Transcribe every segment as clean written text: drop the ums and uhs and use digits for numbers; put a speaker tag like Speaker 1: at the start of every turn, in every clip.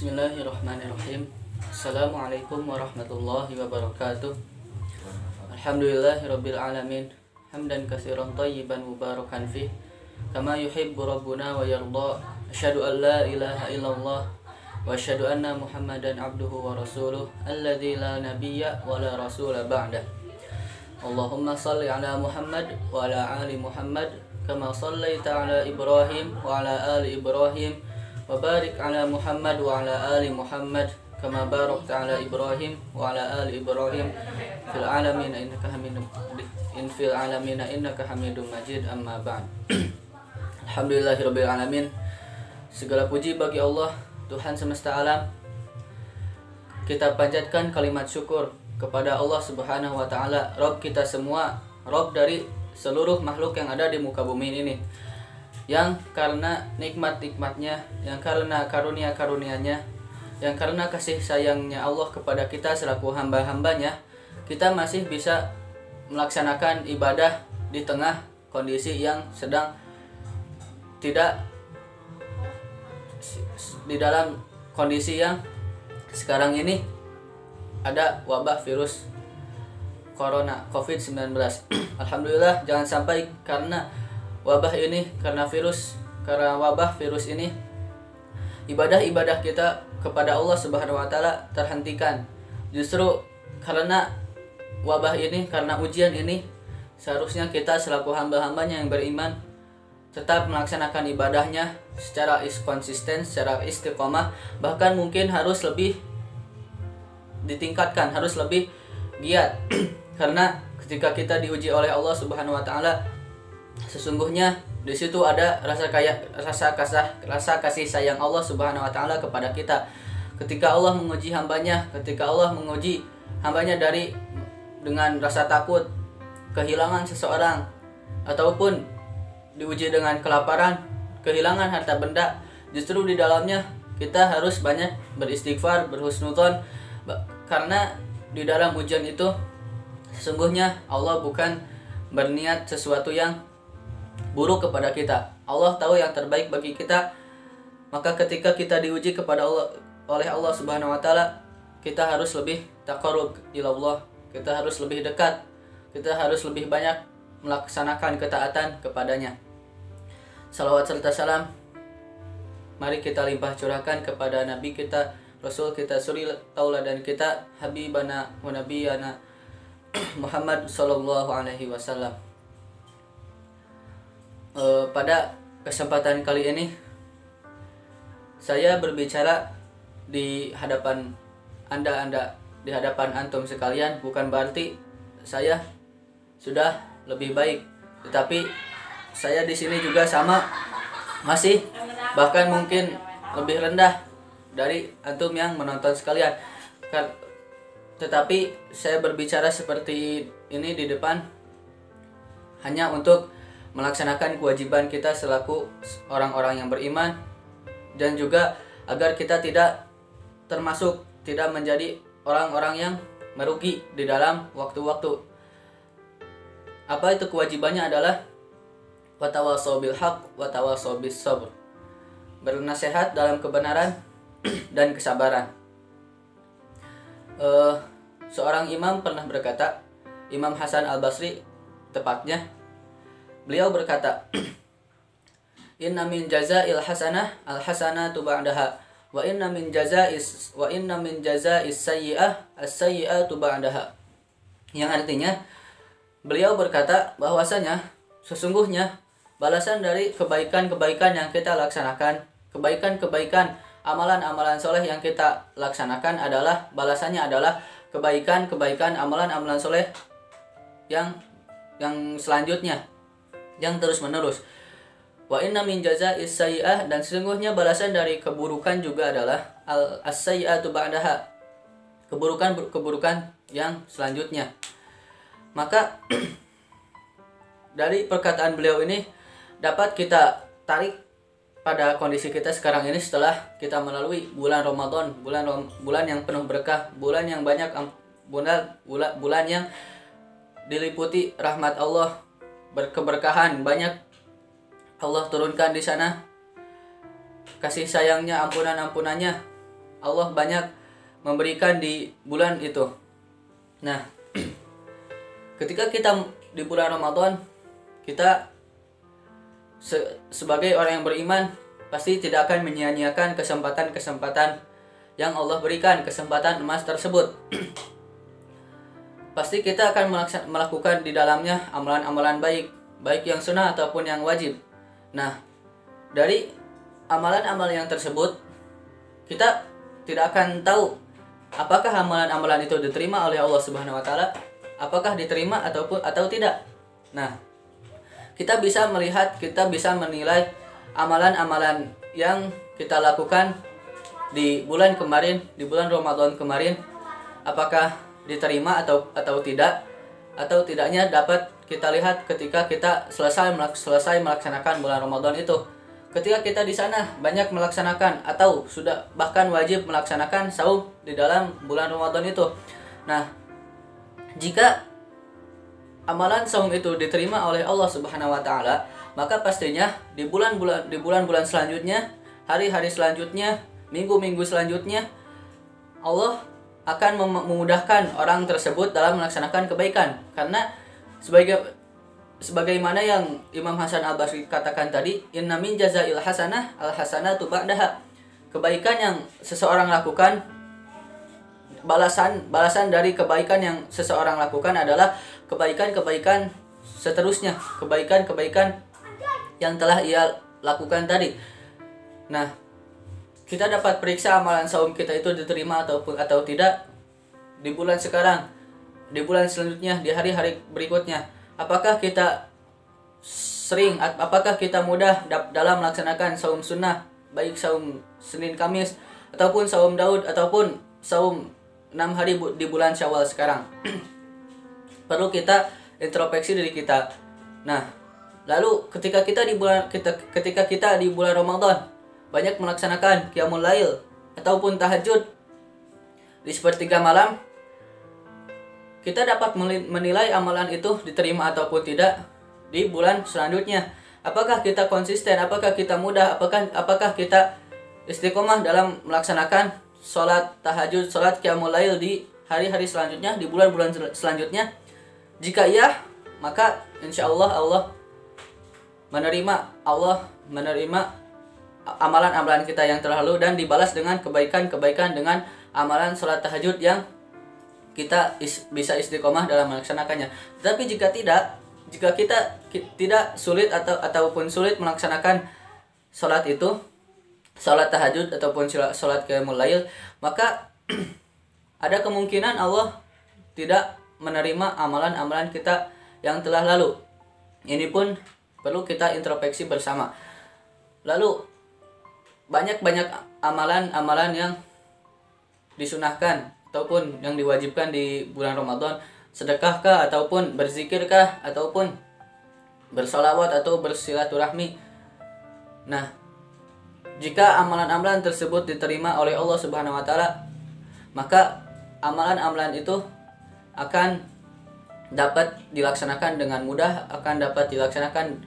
Speaker 1: Bismillahirrahmanirrahim. Assalamualaikum warahmatullahi wabarakatuh. Alhamdulillahirabbil alamin. Hamdan katsiran thayyiban mubarakan fih. Kama yuhibbu rabbuna wa yarda. Asyhadu an la ilaha illallah wa asyhadu anna Muhammadan abduhu wa rasuluh alladzi la nabiyya wa la rasula ba'da. Allahumma shalli ala Muhammad wa ala ali Muhammad kama shallaita ala Ibrahim wa ala ali Ibrahim wa barik ala Muhammad wa ala ali Muhammad kama barakta ala Ibrahim wa ala ali Ibrahim fil alamin innaka Hamidum Majid. Amma ba'd. Alhamdulillahirabbil alamin. Segala puji bagi Allah, Tuhan semesta alam. Kita panjatkan kalimat syukur kepada Allah Subhanahu wa taala, Rabb kita semua, Rabb dari seluruh makhluk yang ada di muka bumi ini. Yang karena nikmat-nikmatnya, yang karena karunia-karunianya, yang karena kasih sayangnya Allah kepada kita selaku hamba-hambanya, kita masih bisa melaksanakan ibadah di tengah kondisi yang sedang tidak di dalam kondisi yang sekarang ini ada wabah virus corona COVID-19. Alhamdulillah, jangan sampai karena wabah ini, karena wabah virus ini, ibadah-ibadah kita kepada Allah Subhanahu wa taala terhentikan. Justru karena wabah ini, karena ujian ini, seharusnya kita selaku hamba-hambanya yang beriman tetap melaksanakan ibadahnya secara konsisten, secara istiqomah, bahkan mungkin harus lebih ditingkatkan, harus lebih giat. Karena ketika kita diuji oleh Allah Subhanahu wa taala, sesungguhnya di situ ada rasa kasih sayang Allah Subhanahu wa taala kepada kita. Ketika Allah menguji hambanya, dengan rasa takut, kehilangan seseorang, ataupun diuji dengan kelaparan, kehilangan harta benda, justru di dalamnya kita harus banyak beristighfar, berhusnudzon, karena di dalam ujian itu sesungguhnya Allah bukan berniat sesuatu yang buruk kepada kita. Allah tahu yang terbaik bagi kita. Maka ketika kita diuji kepada Allah oleh Allah Subhanahu wa taala, kita harus lebih taqarrub ilallah, kita harus lebih dekat, kita harus lebih banyak melaksanakan ketaatan kepadanya. Salawat serta salam mari kita limpah curahkan kepada Nabi kita, Rasul kita, suri tauladan kita, Habibana wa Nabiyana Muhammad sallallahu alaihi wasallam. Pada kesempatan kali ini saya berbicara di hadapan anda, di hadapan antum sekalian, bukan berarti saya sudah lebih baik, tetapi saya di sini juga sama, masih bahkan mungkin lebih rendah dari antum yang menonton sekalian. Tetapi saya berbicara seperti ini di depan hanya untuk melaksanakan kewajiban kita selaku orang-orang yang beriman, dan juga agar kita tidak menjadi orang-orang yang merugi di dalam waktu-waktu. Apa itu kewajibannya? Adalah watawasau bil haq watawasau bis sabr, bernasihat dalam kebenaran dan kesabaran. Seorang imam pernah berkata, Imam Hasan al-Basri tepatnya, beliau berkata, inna min jazail hasanah al-hasanatu ba'daha wa inna min jazais sayyi'ah as-sayyi'atu ba'daha. Yang artinya, beliau berkata bahwasanya sesungguhnya balasan dari kebaikan-kebaikan yang kita laksanakan, kebaikan-kebaikan, amalan-amalan soleh yang kita laksanakan balasannya adalah kebaikan-kebaikan, amalan-amalan soleh yang selanjutnya, yang terus menerus. Wa inna min jazais sayyi'ah, dan sesungguhnya balasan dari keburukan juga adalah as-sayyi'atu ba'daha, keburukan yang selanjutnya. Maka dari perkataan beliau ini dapat kita tarik pada kondisi kita sekarang ini setelah kita melalui bulan Ramadan, bulan yang penuh berkah, bulan yang banyak, bulan yang diliputi rahmat Allah, berkeberkahan, banyak Allah turunkan di sana kasih sayangnya, ampunannya. Allah banyak memberikan di bulan itu. Nah, ketika kita di bulan Ramadan, kita sebagai orang yang beriman pasti tidak akan menyia-nyiakan kesempatan-kesempatan yang Allah berikan, kesempatan emas tersebut. Pasti kita akan melakukan di dalamnya amalan-amalan baik, baik yang sunnah ataupun yang wajib. Nah, dari amalan-amalan yang tersebut, kita tidak akan tahu apakah amalan-amalan itu diterima oleh Allah Subhanahu wa taala, apakah diterima atau tidak. Nah, kita bisa melihat, kita bisa menilai amalan-amalan yang kita lakukan di bulan kemarin, di bulan Ramadan kemarin, apakah diterima atau tidak, atau tidaknya dapat kita lihat ketika kita selesai melaksanakan bulan Ramadan itu. Ketika kita di sana banyak melaksanakan atau sudah bahkan wajib melaksanakan saum di dalam bulan Ramadan itu. Nah, jika amalan saum itu diterima oleh Allah Subhanahu wa taala, maka pastinya di bulan-bulan selanjutnya, hari-hari selanjutnya, minggu-minggu selanjutnya, Allah akan memudahkan orang tersebut dalam melaksanakan kebaikan. Karena sebagaimana yang Imam Hasan Al-Basri katakan tadi, inna min jazail hasanah al-hasanatu ba'daha. Kebaikan yang seseorang lakukan, balasan dari kebaikan yang seseorang lakukan adalah kebaikan-kebaikan seterusnya, kebaikan-kebaikan yang telah ia lakukan tadi. Nah, kita dapat periksa amalan saum kita itu diterima atau tidak di bulan sekarang, di bulan selanjutnya, di hari-hari berikutnya. Apakah kita apakah kita mudah dalam melaksanakan saum sunnah, baik saum Senin Kamis ataupun saum Daud ataupun saum 6 hari di bulan Syawal sekarang. Perlu kita introspeksi diri kita. Nah, lalu ketika kita di bulan Ramadan banyak melaksanakan qiyamul lail ataupun tahajud di sepertiga malam, kita dapat menilai amalan itu diterima ataupun tidak di bulan selanjutnya. Apakah kita konsisten, apakah kita mudah, apakah kita istiqomah dalam melaksanakan sholat tahajud, sholat qiyamul lail di hari-hari selanjutnya, di bulan-bulan selanjutnya. Jika iya, maka insya Allah Allah menerima amalan-amalan kita yang terlalu dan dibalas dengan kebaikan-kebaikan dengan amalan sholat tahajud yang kita bisa istiqomah dalam melaksanakannya. Tetapi jika kita tidak sulit ataupun sulit melaksanakan sholat itu, sholat tahajud ataupun sholat qiyamul lail, maka ada kemungkinan Allah tidak menerima amalan-amalan kita yang telah lalu. Ini pun perlu kita introspeksi bersama. Lalu banyak amalan-amalan yang disunahkan ataupun yang diwajibkan di bulan Ramadan, sedekahkah ataupun berzikirkah ataupun bersolawat atau bersilaturahmi. Nah, jika amalan-amalan tersebut diterima oleh Allah Subhanahu wa taala, maka amalan-amalan itu akan dapat dilaksanakan dengan mudah, akan dapat dilaksanakan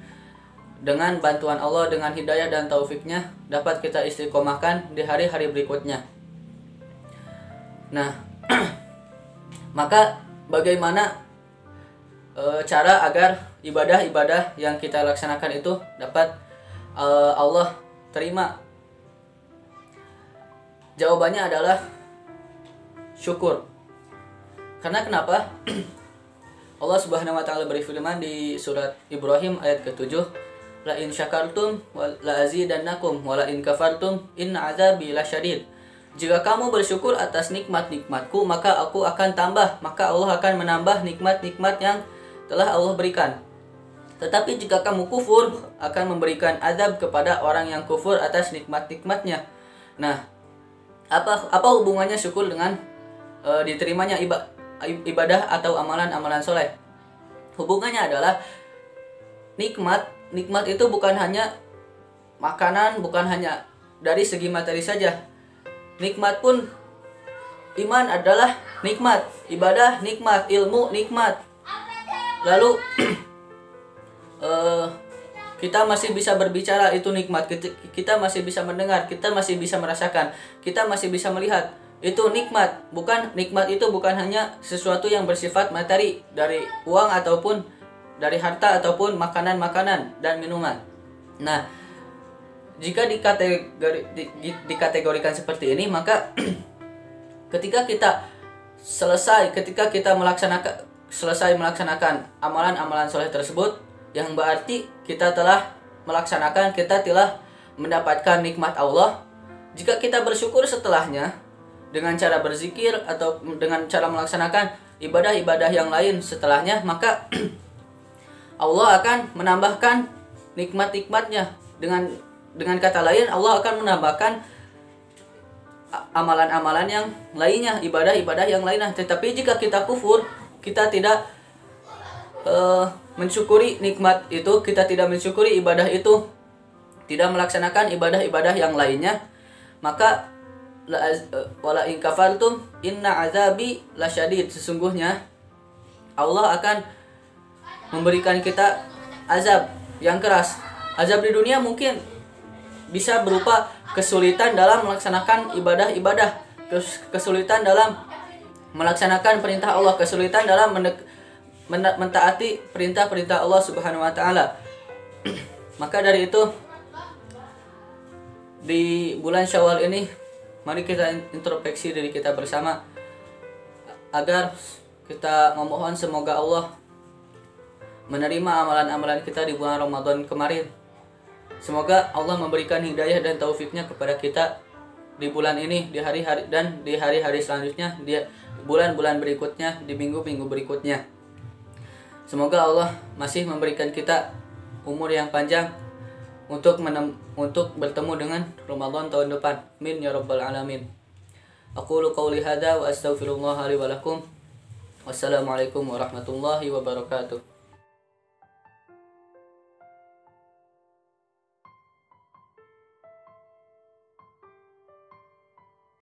Speaker 1: dengan bantuan Allah, dengan hidayah dan taufiknya, dapat kita istiqomahkan di hari-hari berikutnya. Nah, maka bagaimana cara agar ibadah-ibadah yang kita laksanakan itu dapat Allah terima? Jawabannya adalah syukur. Karena kenapa? Allah Subhanahu wa taala berfirman di surat Ibrahim ayat ke-7, la in syakartum la azidannakum wa la in kafartum inna azabi lasyadid. Jika kamu bersyukur atas nikmat-nikmatku, maka aku akan tambah, maka Allah akan menambah nikmat-nikmat yang telah Allah berikan. Tetapi jika kamu kufur, akan memberikan azab kepada orang yang kufur atas nikmat-nikmatnya. Nah, apa hubungannya syukur dengan diterimanya ibadah atau amalan-amalan soleh? Hubungannya adalah nikmat itu bukan hanya makanan, bukan hanya dari segi materi saja. Nikmat pun, iman adalah nikmat, ibadah nikmat, ilmu nikmat. Lalu kita masih bisa berbicara, itu nikmat. Kita masih bisa mendengar, kita masih bisa merasakan, kita masih bisa melihat, itu nikmat. Nikmat itu bukan hanya sesuatu yang bersifat materi, dari uang ataupun dari harta ataupun makanan-makanan dan minuman. Nah, jika dikategorikan seperti ini, maka ketika kita selesai melaksanakan amalan-amalan soleh tersebut, yang berarti kita telah mendapatkan nikmat Allah. Jika kita bersyukur setelahnya dengan cara berzikir atau dengan cara melaksanakan ibadah-ibadah yang lain setelahnya, maka Allah akan menambahkan nikmat-nikmatnya. Dengan kata lain, Allah akan menambahkan amalan-amalan yang lainnya, ibadah-ibadah yang lainnya. Tetapi jika kita kufur, kita tidak mensyukuri nikmat itu, kita tidak mensyukuri ibadah itu, tidak melaksanakan ibadah-ibadah yang lainnya, maka wala in kafartum inna azabi lasyadid, sesungguhnya Allah akan memberikan kita azab yang keras. Azab di dunia mungkin bisa berupa kesulitan dalam melaksanakan ibadah-ibadah, kesulitan dalam melaksanakan perintah Allah, kesulitan dalam mentaati perintah-perintah Allah Subhanahu wa taala. Maka dari itu, di bulan Syawal ini mari kita introspeksi diri kita bersama agar kita memohon semoga Allah menerima amalan-amalan kita di bulan Ramadan kemarin. Semoga Allah memberikan hidayah dan taufiknya kepada kita di bulan ini, di hari-hari dan di hari-hari selanjutnya, di bulan-bulan berikutnya, di minggu-minggu berikutnya. Semoga Allah masih memberikan kita umur yang panjang untuk bertemu dengan Ramadan tahun depan. Amin ya rabbal alamin. Aqulu qouli hadza wa astaghfirullah li wa lakum. Wassalamualaikum warahmatullahi wabarakatuh.